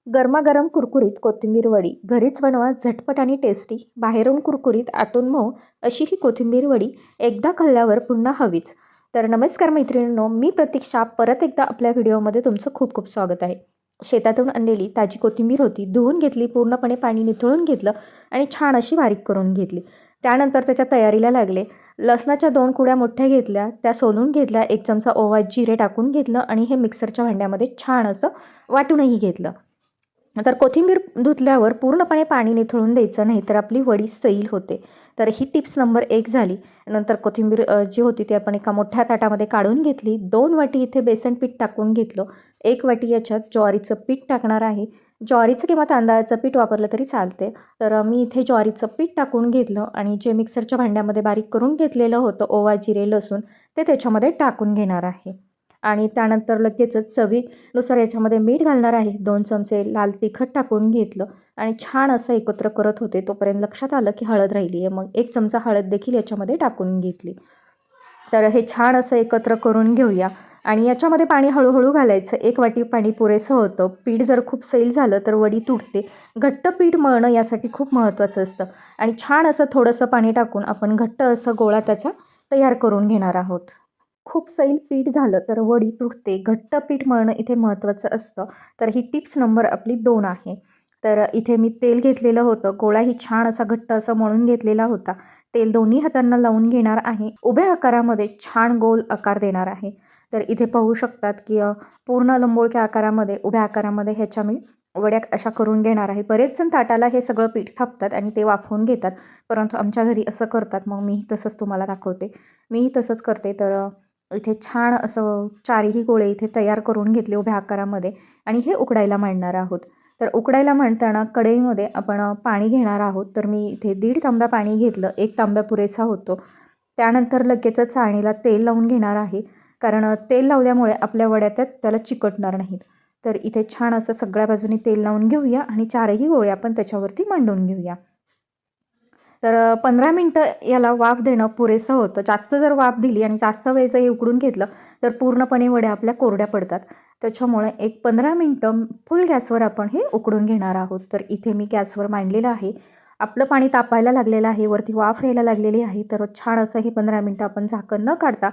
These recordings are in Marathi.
गरमागरम कुरकुरीत कोथिंबीर वडी घरीच बनवा, झटपट आणि टेस्टी. बाहेरून कुरकुरीत आतून मऊ अशी ही कोथिंबीर वडी एकदा खाल्ल्यावर पुन्हा हवीच. तर नमस्कार मैत्रिणींनो, मी प्रतीक्षा परत एकदा आपल्या व्हिडिओमध्ये तुमचं खूप खूप स्वागत आहे. शेतातून आणलेली ताजी कोथिंबीर होती, धुवून घेतली, पूर्णपणे पाणी निथळून घेतलं आणि छान अशी बारीक करून घेतली. त्यानंतर त्याच्या तयारीला लागले. लसणाच्या 2 कुड्या मोठ्या घेतल्या, त्या सोलून घेतल्या, 1 चमचा ओवा जिरे टाकून घेतलं आणि हे मिक्सरच्या भांड्यामध्ये छान असं वाटूनही घेतलं. तर कोथिंबीर धुतल्यावर पूर्णपणे पाणी निथळून द्यायचं, नाही तर आपली वडी सैल होते. तर ही टिप्स नंबर 1 झाली. नंतर कोथिंबीर जी होती ती आपण एका मोठ्या ताटामध्ये काढून घेतली. 2 वाटी इथे बेसन पीठ टाकून घेतलं. 1 वाटी याच्यात ज्वारीचं पीठ टाकणार आहे. ज्वारीचं किंवा तांदळाचं पीठ वापरलं तरी चालते. तर मी इथे ज्वारीचं पीठ टाकून घेतलं आणि जे मिक्सरच्या भांड्यामध्ये बारीक करून घेतलेलं होतं ओवा, जिरे, लसूण ते त्याच्यामध्ये टाकून घेणार आहे. आणि त्यानंतर लगेचच चवीनुसार याच्यामध्ये मीठ घालणार आहे. 2 चमचे लाल तिखट टाकून घेतलं आणि छान असं एकत्र करत होते. तोपर्यंत लक्षात आलं की हळद राहिली आहे. मग 1 चमचा हळद देखील याच्यामध्ये टाकून घेतली. तर हे छान असं एकत्र करून घेऊया आणि याच्यामध्ये पाणी हळूहळू घालायचं. 1 वाटी पाणी पुरेसं होतं. पीठ जर खूप सैल झालं तर वडी तुटते. घट्ट पीठ मळणं यासाठी खूप महत्त्वाचं असतं आणि छान असं थोडंसं पाणी टाकून आपण घट्ट असं गोळा त्याचा तयार करून घेणार आहोत. खूप सैल पीठ झालं तर वडी तुटते. घट्ट पीठ मळणं इथे महत्त्वाचं असतं. तर ही टिप्स नंबर आपली 2 आहे. तर इथे मी तेल घेतलेलं होतं. गोळाही छान असा घट्ट असं मळून घेतलेला होता. तेल दोन्ही हातांना लावून घेणार आहे. उभ्या आकारामध्ये छान गोल आकार देणार आहे. तर इथे पाहू शकतात की पूर्ण लंबोळक्या आकारामध्ये, उभ्या आकारामध्ये ह्याच्या मी वड्या अशा करून घेणार आहे. बरेच जण ताटाला हे सगळं पीठ थापतात आणि ते वाफवून घेतात, परंतु आमच्या घरी असं करतात. मग मीही तसंच तुम्हाला दाखवते. मीही तसंच करते. तर इथे छान असं 4ही गोळे इथे तयार करून घेतले उभ्या आकारामध्ये आणि हे उकडायला मांडणार आहोत. तर उकडायला मांडताना कढईमध्ये आपण पाणी घेणार आहोत. तर मी इथे 1.5 तांब्या पाणी घेतलं. 1 तांब्या पुरेसा होतो. त्यानंतर लगेचच चाळणीला तेल लावून घेणार आहे, कारण तेल लावल्यामुळे आपल्या वड्या त्याला चिकटणार नाहीत. तर इथे छान असं सगळ्या बाजूनी तेल लावून घेऊया आणि 4ही गोळे आपण त्याच्यावरती मांडून घेऊया. तर 15 मिनटं याला वाफ देणं पुरेसं होतं. जास्त जर वाफ दिली आणि जास्त वेळ जर हे उकडून घेतलं तर पूर्णपणे वड्या आपल्या कोरड्या पडतात. त्याच्यामुळे एक 15 मिनटं फुल गॅसवर आपण हे उकडून घेणार आहोत. तर इथे मी गॅसवर मांडलेलं आहे. आपलं पाणी तापायला लागलेलं आहे, वरती वाफ यायला लागलेली आहे. तर छान असं हे 15 मिनटं आपण झाकण न काढता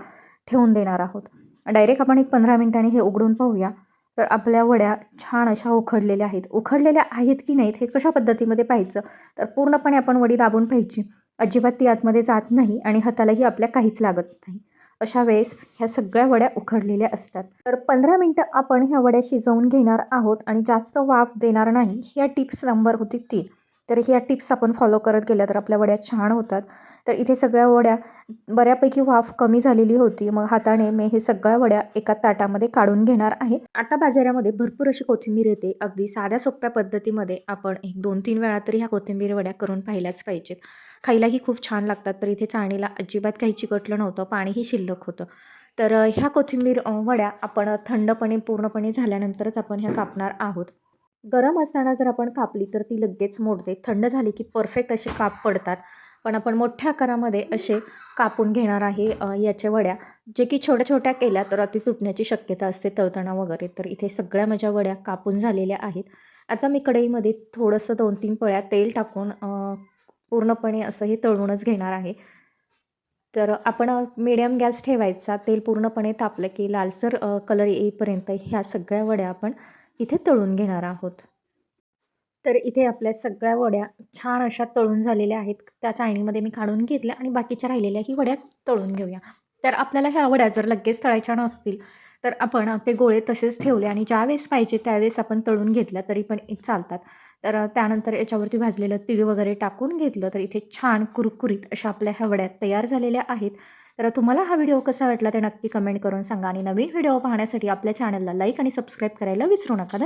ठेवून देणार आहोत. डायरेक्ट आपण एक 15 मिनटांनी हे उघडून पाहूया. तर आपल्या वड्या छान अशा उखडलेल्या आहेत. उखडलेल्या आहेत की नाहीत हे कशा पद्धतीमध्ये पाहायचं, तर पूर्णपणे आपण वडी दाबून पाहिजे. अजिबात ती आतमध्ये जात नाही आणि हातालाही आपल्या काहीच लागत नाही. अशा वेळेस ह्या सगळ्या वड्या उखडलेल्या असतात. तर 15 मिनटं आपण ह्या वड्या शिजवून घेणार आहोत आणि जास्त वाफ देणार नाही. ह्या टिप्स नंबर होती 3. तर ह्या टिप्स आपण फॉलो करत गेल्या तर आपल्या वड्या छान होतात. तर इथे सगळ्या वड्या बऱ्यापैकी वाफ कमी झालेली होती. मग हाताने मी हे सगळ्या वड्या एका ताटामध्ये काढून घेणार आहे. आता बाजारामध्ये भरपूर अशी कोथिंबीर येते. अगदी साध्या सोप्या पद्धतीमध्ये आपण 1-2-3 वेळा तरी ह्या कोथिंबीर वड्या करून पाहिल्याच पाहिजेत. खायलाही खूप छान लागतात. तर इथे चाळणीला अजिबात काही चिकटलं नव्हतं, पाणीही शिल्लक होतं. तर ह्या कोथिंबीर वड्या आपण थंडपणे पूर्णपणे झाल्यानंतरच आपण ह्या कापणार आहोत. गरम असताना जर आपण कापली तर ती लगेच मोडते. थंड झाली की परफेक्ट असे काप पडतात. पण आपण मोठ्या आकारामध्ये असे कापून घेणार आहे याच्या वड्या, जे की छोट्या छोट्या केल्या तर अति तुटण्याची शक्यता असते तळताना वगैरे. तर इथे सगळ्या माझ्या वड्या कापून झालेल्या आहेत. आता मी कढईमध्ये थोडंसं 2-3 पळ्या तेल टाकून पूर्णपणे असं हे तळूनच घेणार आहे. तर आपण मीडियम गॅस ठेवायचा. तेल पूर्णपणे तापलं की लालसर कलर येईपर्यंत ह्या सगळ्या वड्या आपण इथे तळून घेणार आहोत. तर इथे आपल्या सगळ्या वड्या छान अशा तळून झालेल्या आहेत. त्या चाळणीमध्ये मी काढून घेतल्या आणि बाकीच्या राहिलेल्याही वड्या तळून घेऊया. तर आपल्याला ह्या वड्या जर लगेच तळायच्या नसतील तर आपण ते गोळे तसेच ठेवले आणि ज्यावेळेस पाहिजे त्यावेळेस आपण तळून घेतल्या तरी पण एक चालतात. तर त्यानंतर याच्यावरती भाजलेलं तीळ वगैरे टाकून घेतलं तर इथे छान कुरकुरीत अशा आपल्या ह्या वड्या तयार झालेल्या आहेत. तर तुम्हाला हा व्हिडिओ कसा वाटला ते नक्की कमेंट करून सांगा आणि नवीन व्हिडिओ पाहण्यासाठी आपल्या चॅनलला लाईक आणि सबस्क्राईब करायला विसरू नका.